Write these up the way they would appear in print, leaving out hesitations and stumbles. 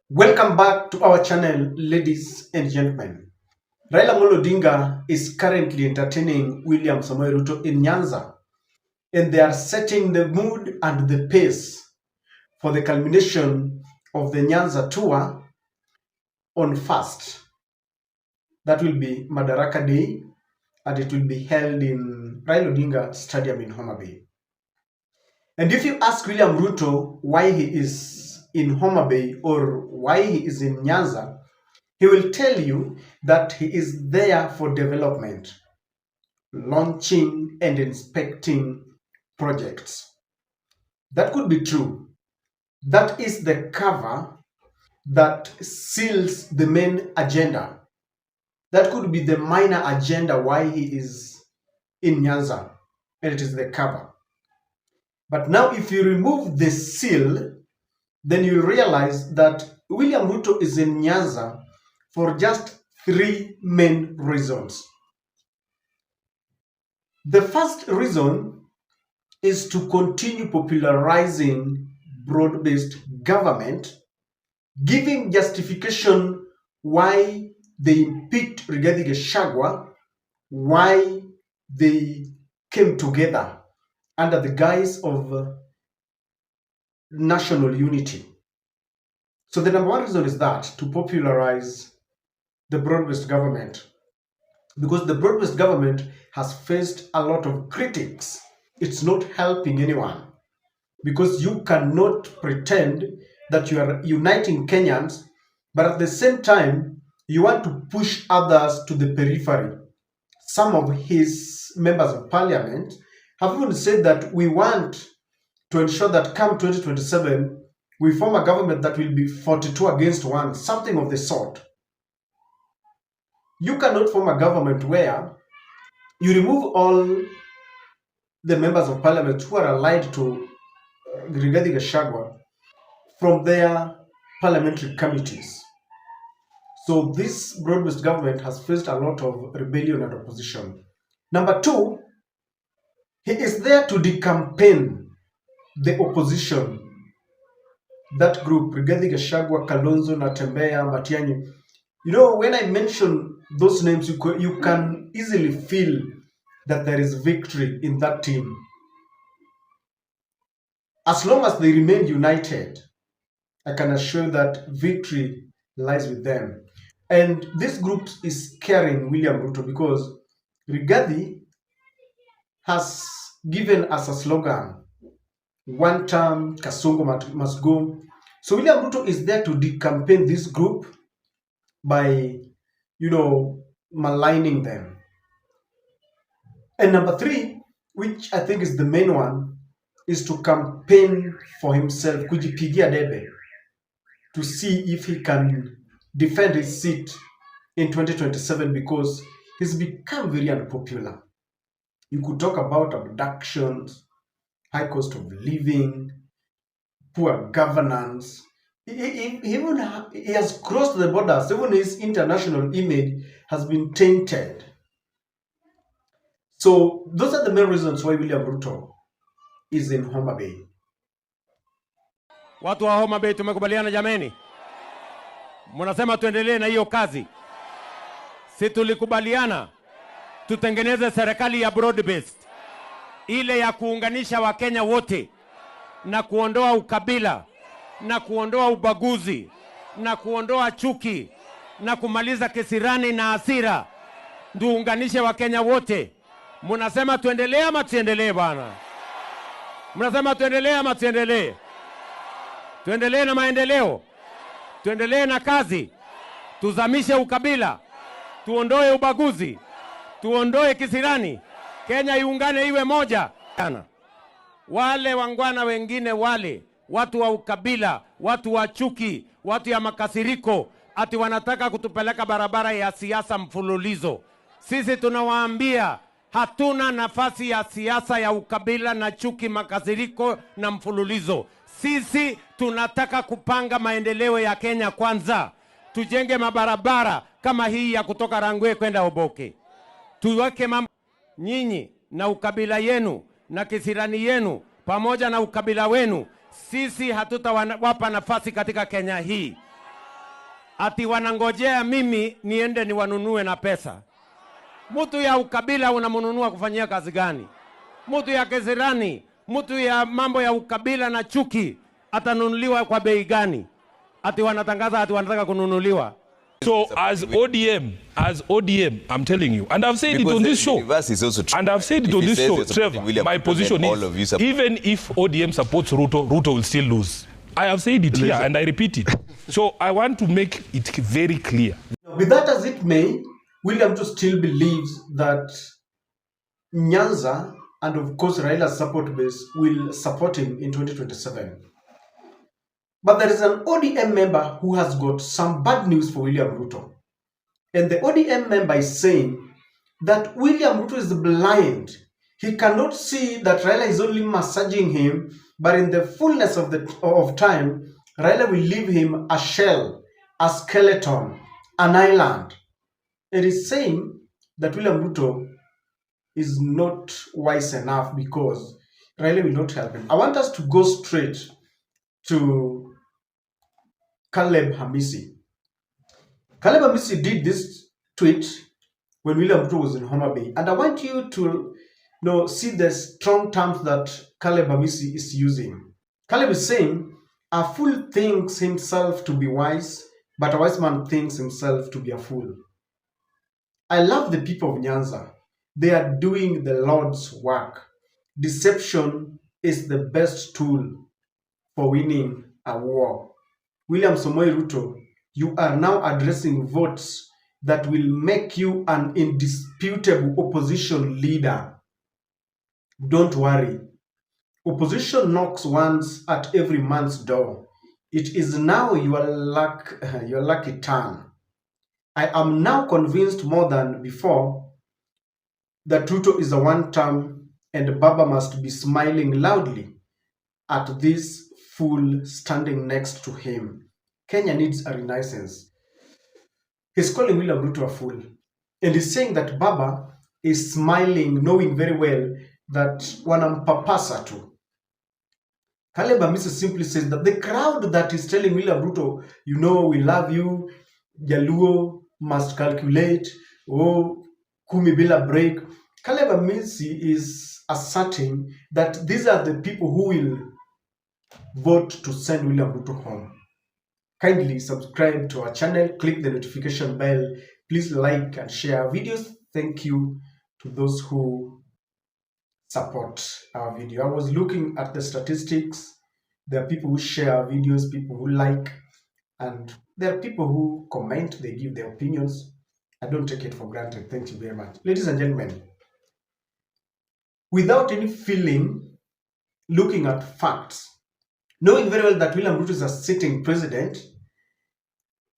Welcome back to our channel, ladies and gentlemen. Raila Odinga is currently entertaining William Samoei Ruto in Nyanza, and they are setting the mood and the pace for the culmination of the Nyanza tour on 1st. That will be Madaraka Day, and it will be held in Raila Odinga Stadium in Homa Bay. And if you ask William Ruto why he is in Homa Bay or why he is in Nyanza, he will tell you that he is there for development, launching and inspecting projects. That could be true. That is the cover that seals the main agenda. That could be the minor agenda why he is in Nyanza, and it is the cover. But now if you remove the seal, then you realize that William Ruto is in Nyanza for just 3 main reasons. The first reason is to continue popularizing broad-based government, giving justification why they impeached Rigathi Gachagua, why they came together under the guise of national unity. So the number one reason is that to popularize the broad-based government, because the broad-based government has faced a lot of critics. It's not helping anyone, because you cannot pretend that you are uniting Kenyans, but at the same time, you want to push others to the periphery. Some of his members of parliament have even said that we want to ensure that come 2027, we form a government that will be 42 against 1, something of the sort. You cannot form a government where you remove all the members of parliament who are allied to Rigathi Gachagua from their parliamentary committees. So this broad-based government has faced a lot of rebellion and opposition. Number two, he is there to decampaign the opposition. That group, Rigathi Gachagua, Kalonzo, Natembeya, Matiang'i. You know, when I mention those names, you can easily feel that there is victory in that team. As long as they remain united, I can assure that victory lies with them. And this group is carrying William Ruto because Rigathi has given us a slogan, one term, Kasongo must go. So William Ruto is there to decampaign this group by, maligning them. And number three, which I think is the main one, is to campaign for himself, kujipigia debe, to see if he can defend his seat in 2027, because he's become very unpopular. You could talk about abductions, high cost of living, poor governance. He has crossed the borders. Even his international image has been tainted. So those are the main reasons why William Ruto is in Homa Bay. Watu wa Homa Bay tumekubaliana jameni? Mnasema tuendelee na hiyo kazi. Si tulikubaliana tutengeneze serikali ya broad based, ile ya kuunganisha Wakenya wote na kuondoa ukabila na kuondoa ubaguzi na kuondoa chuki na kumaliza kisirani na hasira, tuunganishe Wakenya wote. Mnasema tuendelee ama tuendelee bwana? Mnasema tuendelee ama tuendelee? Tuendelee na maendeleo, tuendelee na kazi, tuzamishe ukabila, tuondoe ubaguzi, tuondoe kisirani, Kenya iungane iwe moja. Wale wangwana wengine, wale watu wa ukabila, watu wa chuki, watu ya makasiriko, ati wanataka kutupeleka barabara ya siasa mfululizo. Sisi tunawaambia hatuna nafasi ya siasa ya ukabila na chuki, makasiriko na mfululizo. Sisi tunataka kupanga maendeleo ya Kenya kwanza. Tujenge mabarabara kama hii ya kutoka Rangwe kwenda Oboke. Tuweke mambo nyinyi na ukabila yenu na kisirani yenu pamoja na ukabila wenu. Sisi hatutawapa nafasi katika Kenya hii. ati wanangojea mimi niende niwanunue na pesa. Mtu ya ukabila unamnunua kufanyia kazi gani? Mtu ya kisirani, mtu ya mambo ya ukabila na chuki atanunuliwa kwa bei gani? Ati wanatangaza ati wanataka kununuliwa. So as ODM, I'm telling you, and I've said it on this show, and I've said it on this show, Trevor, my position is, even if ODM supports Ruto, Ruto will still lose. I have said it here, and I repeat it. So I want to make it very clear. With that as it may, William Ruto still believes that Nyanza and of course Raila's support base will support him in 2027. But there is an ODM member who has got some bad news for William Ruto. And the ODM member is saying that William Ruto is blind. He cannot see that Raila is only massaging him, but in the fullness of time, Raila will leave him a shell, a skeleton, an island. It is saying that William Ruto is not wise enough because Raila will not help him. I want us to go straight to Caleb Hamisi. Caleb Hamisi did this tweet when William Ruto was in Homa Bay, and I want you to see the strong terms that Caleb Hamisi is using. Caleb is saying, a fool thinks himself to be wise, but a wise man thinks himself to be a fool. I love the people of Nyanza. They are doing the Lord's work. Deception is the best tool for winning a war. William Samoei Ruto, you are now addressing votes that will make you an indisputable opposition leader. Don't worry. Opposition knocks once at every man's door. It is now your lucky turn. I am now convinced more than before that Ruto is a one-term and Baba must be smiling loudly at this fool standing next to him. Kenya needs a renaissance. He's calling William Ruto a fool. And he's saying that Baba is smiling, knowing very well that wanampapasa tu. Caleb Hamisi simply says that the crowd that is telling William Ruto, we love you, Jaluo must calculate, kumi bila break. Caleb Hamisi is asserting that these are the people who will vote to send William Ruto home. Kindly subscribe to our channel, click the notification bell, please like and share our videos. Thank you to those who support our video. I was looking at the statistics. There are people who share our videos, people who like, and there are people who comment, they give their opinions. I don't take it for granted. Thank you very much. Ladies and gentlemen, without any feeling, looking at facts, knowing very well that William Ruto is a sitting president,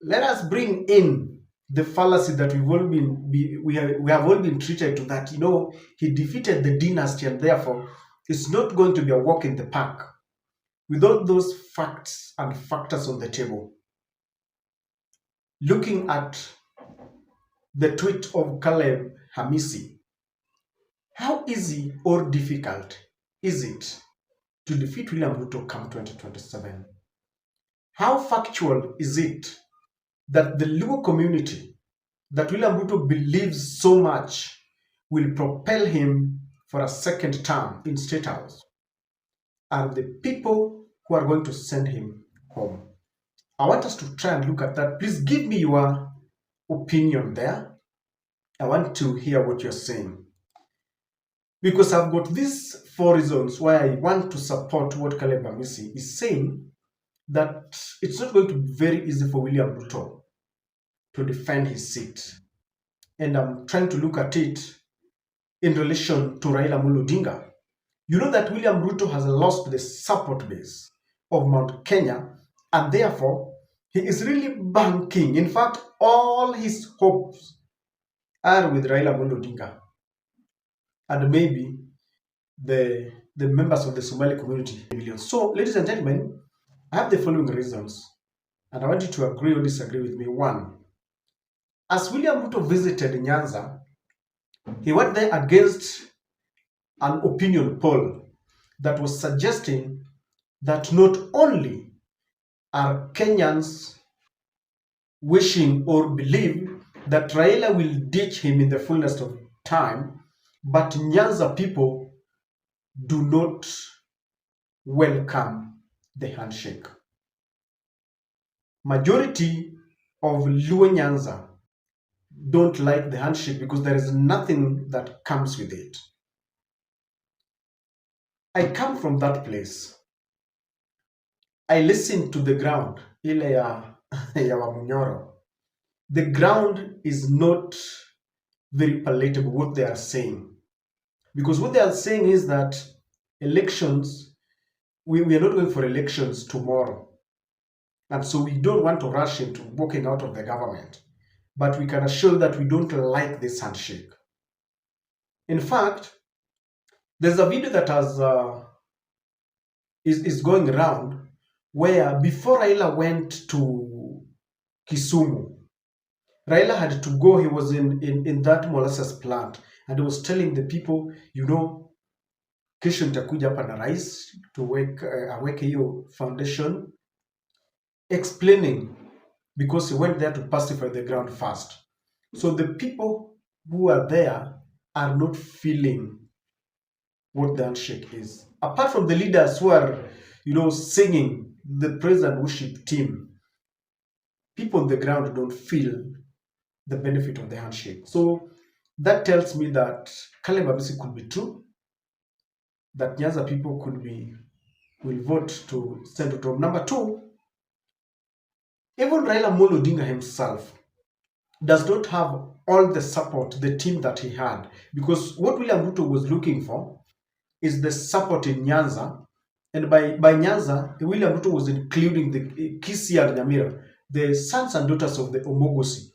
let us bring in the fallacy that we have all been treated to, that he defeated the dynasty and therefore it's not going to be a walk in the park. Without those facts and factors on the table, looking at the tweet of Caleb Hamisi, how easy or difficult is it to defeat William Ruto come 2027? How factual is it that the Luo community that William Ruto believes so much will propel him for a second term in State House are the people who are going to send him home? I want us to try and look at that. Please give me your opinion there. I want to hear what you're saying, because I've got these 4 reasons why I want to support what Caleb Hamisi is saying, that it's not going to be very easy for William Ruto to defend his seat. And I'm trying to look at it in relation to Raila Odinga. You know that William Ruto has lost the support base of Mount Kenya, and therefore he is really banking. In fact, all his hopes are with Raila Odinga and maybe the members of the Somali community. So, ladies and gentlemen, I have the following reasons, and I want you to agree or disagree with me. 1, as William Ruto visited Nyanza, he went there against an opinion poll that was suggesting that not only are Kenyans wishing or believe that Raila will ditch him in the fullness of time, but Nyanza people do not welcome the handshake. Majority of Luo Nyanza don't like the handshake because there is nothing that comes with it. I come from that place. I listen to the ground, ile ya Wamunyoro. The ground is not very palatable what they are saying. Because what they are saying is that elections, we are not going for elections tomorrow. And so we don't want to rush into walking out of the government. But we can assure that we don't like this handshake. In fact, there's a video that is going around where before Raila went to Kisumu, Raila had to go, he was in that molasses plant, and he was telling the people, you know, kesho nitakuja hapa na rais aweke hiyo foundation, explaining, because he went there to pacify the ground first. So the people who are there are not feeling what the handshake is. Apart from the leaders who are, you know, singing the praise and worship team, people on the ground don't feel the benefit of the handshake. So that tells me that Caleb Abisi could be true, that Nyanza people will vote to send Ruto. Number two, even Raila Amolo Odinga himself does not have all the support, the team that he had, because what William Ruto was looking for is the support in Nyanza, and by Nyanza, William Ruto was including the Kisii and Nyamira, the sons and daughters of the Omogosi.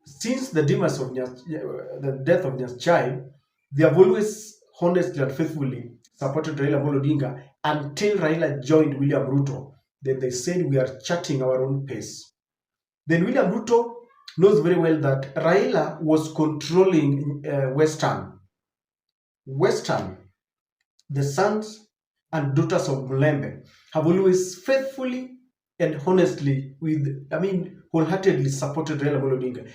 Since the demise of the death of Nyachai, they have always honestly and faithfully supported Raila Amolo Odinga until Raila joined William Ruto. Then they said we are charting our own pace. Then William Ruto knows very well that Raila was controlling Western. The sons and daughters of Mulembe have always faithfully and honestly, wholeheartedly supported Raila Amolo Odinga.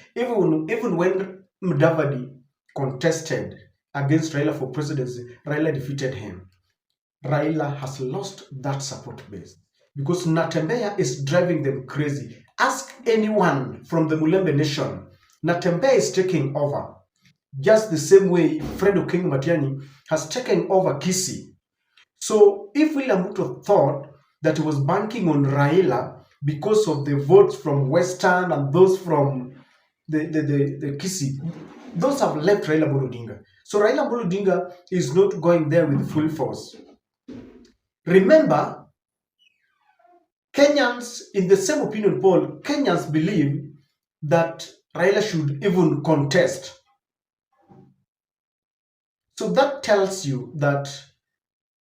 Even when Mudavadi contested against Raila for presidency, Raila defeated him. Raila has lost that support base because Natembeya is driving them crazy. Ask anyone from the Mulembe nation. Natembeya is taking over. Just the same way Fred King Matiani has taken over Kisii. So if William Ruto thought that he was banking on Raila because of the votes from Western and those from the Kisii, those have left Raila Amolo Odinga. So Raila Amolo Odinga is not going there with full force. Remember, Kenyans, in the same opinion poll, Kenyans believe that Raila should even contest. So that tells you that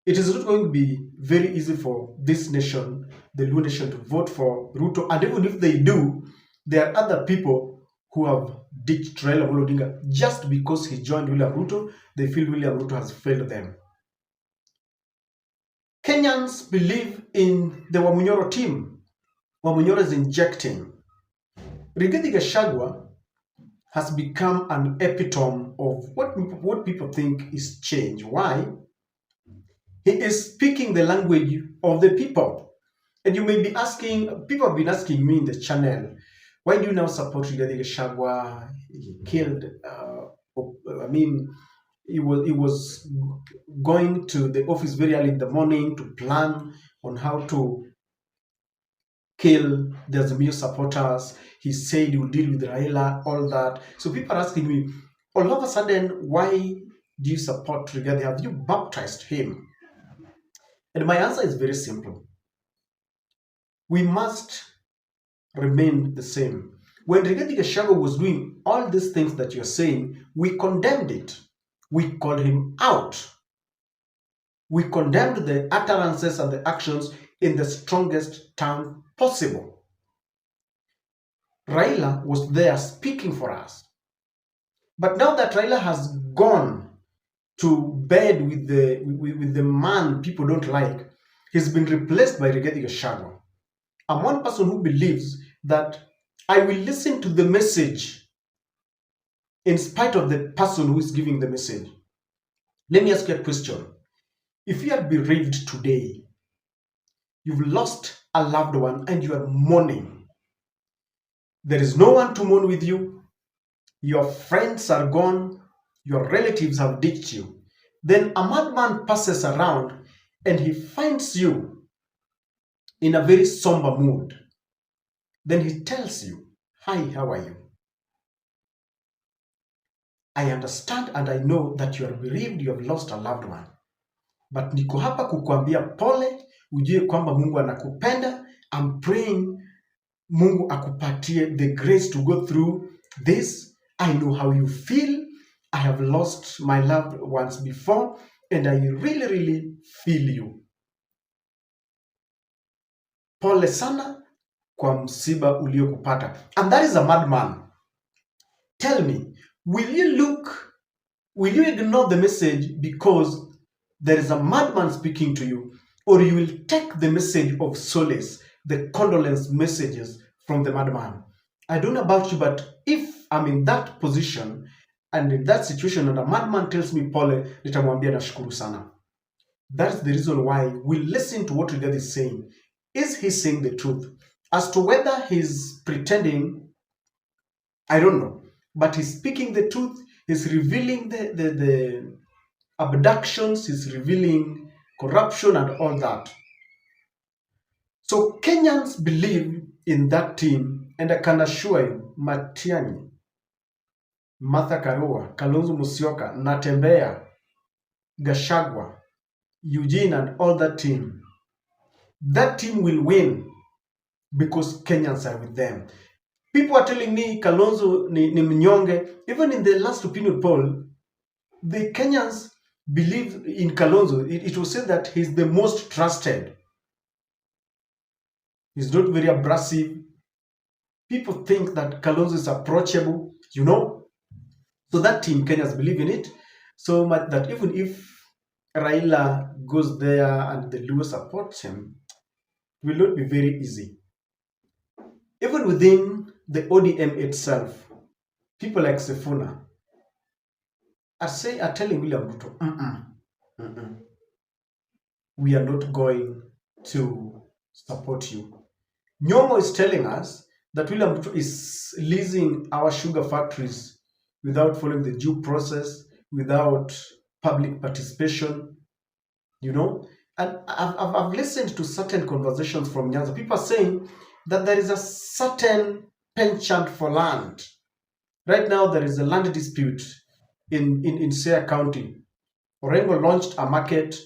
it is not going to be very easy for this nation, the Luo nation, to vote for Ruto. And even if they do, there are other people who have ditched Raila Amolo Odinga just because he joined William Ruto. They feel William Ruto has failed them. Kenyans believe in the Wamunyoro team. Wamunyoro is injecting. Rigathi Gachagua has become an epitome of what people think is change. Why? He is speaking the language of the people. And you may be asking, people have been asking me in the channel, why do you now support Rigathi Gachagua? He killed, he was going to the office very early in the morning to plan on how to kill the Azimio supporters. He said he would deal with Raila, all that. So people are asking me, all of a sudden, why do you support Rigathi? Have you baptized him? And my answer is very simple. We must remain the same. When Rigathi Gachagua was doing all these things that you're saying, we condemned it. We called him out. We condemned the utterances and the actions in the strongest term possible. Raila was there speaking for us. But now that Raila has gone to bed with the man people don't like, he's been replaced by Rigathi Gachagua. I'm one person who believes that I will listen to the message in spite of the person who is giving the message. Let me ask you a question. If you are bereaved today, you've lost a loved one and you are mourning, there is no one to mourn with you, your friends are gone, your relatives have ditched you, then a madman passes around and he finds you in a very somber mood. Then he tells you, "Hi, how are you? I understand and I know that you are bereaved, you have lost a loved one. But niko hapa kukuambia pole, ujue kwamba Mungu anakupenda. I'm praying Mungu akupatie the grace to go through this. I know how you feel. I have lost my loved ones before and I really, really feel you. Pole sana kwa msiba uliokupata." And that is a madman. Tell me, will you ignore the message because there is a madman speaking to you, or you will take the message of solace, the condolence messages from the madman? I don't know about you, but if I'm in that position and in that situation and a madman tells me pole, nitamwambia nashukuru sana. That's the reason why we listen to what God is saying. Is he saying the truth? As to whether he's pretending, I don't know. But he's speaking the truth. He's revealing the abductions. He's revealing corruption and all that. So Kenyans believe in that team, and I can assure you, Matiang'i, Martha Karua, Kalonzo Musyoka, Natembeya, Gachagua, Eugene, and all that team will win because Kenyans are with them. People are telling me Kalonzo ni mnyonge. Even in the last opinion poll, the Kenyans believe in Kalonzo. It was said that he's the most trusted. He's not very abrasive. People think that Kalonzo is approachable, you know. So that team, Kenyans believe in it so much that even if Raila goes there and the Luo supports him, it will not be very easy. Even within the ODM itself, people like Sifuna are telling William Ruto, we are not going to support you. Nyomo is telling us that William Ruto is leasing our sugar factories without following the due process, without public participation, you know. And I've listened to certain conversations from Nyanza. People are saying that there is a certain penchant for land. Right now, there is a land dispute in Siaya County. Orengo launched a market.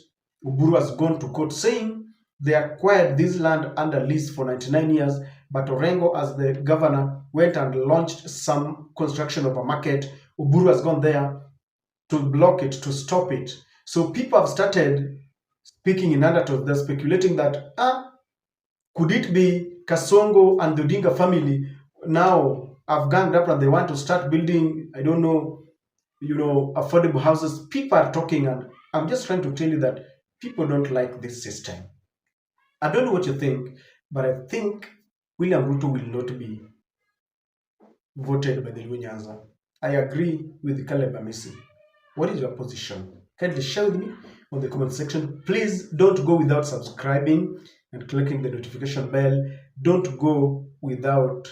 Uburu has gone to court saying they acquired this land under lease for 99 years, but Orengo, as the governor, went and launched some construction of a market. Uburu has gone there to block it, to stop it. So people have started speaking in undertones. They're speculating that, could it be Kasongo and the Odinga family now have ganged up and they want to start building, I don't know, affordable houses? People are talking, and I'm just trying to tell you that people don't like this system. I don't know what you think, but I think William Ruto will not be voted by the Luo Nyanza. I agree with Caleb Amisi. What is your position? Kindly share with me on the comment section. Please don't go without subscribing and clicking the notification bell. Don't go without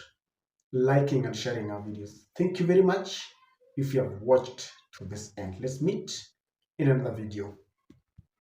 liking and sharing our videos. Thank you very much if you have watched to this end. Let's meet in another video.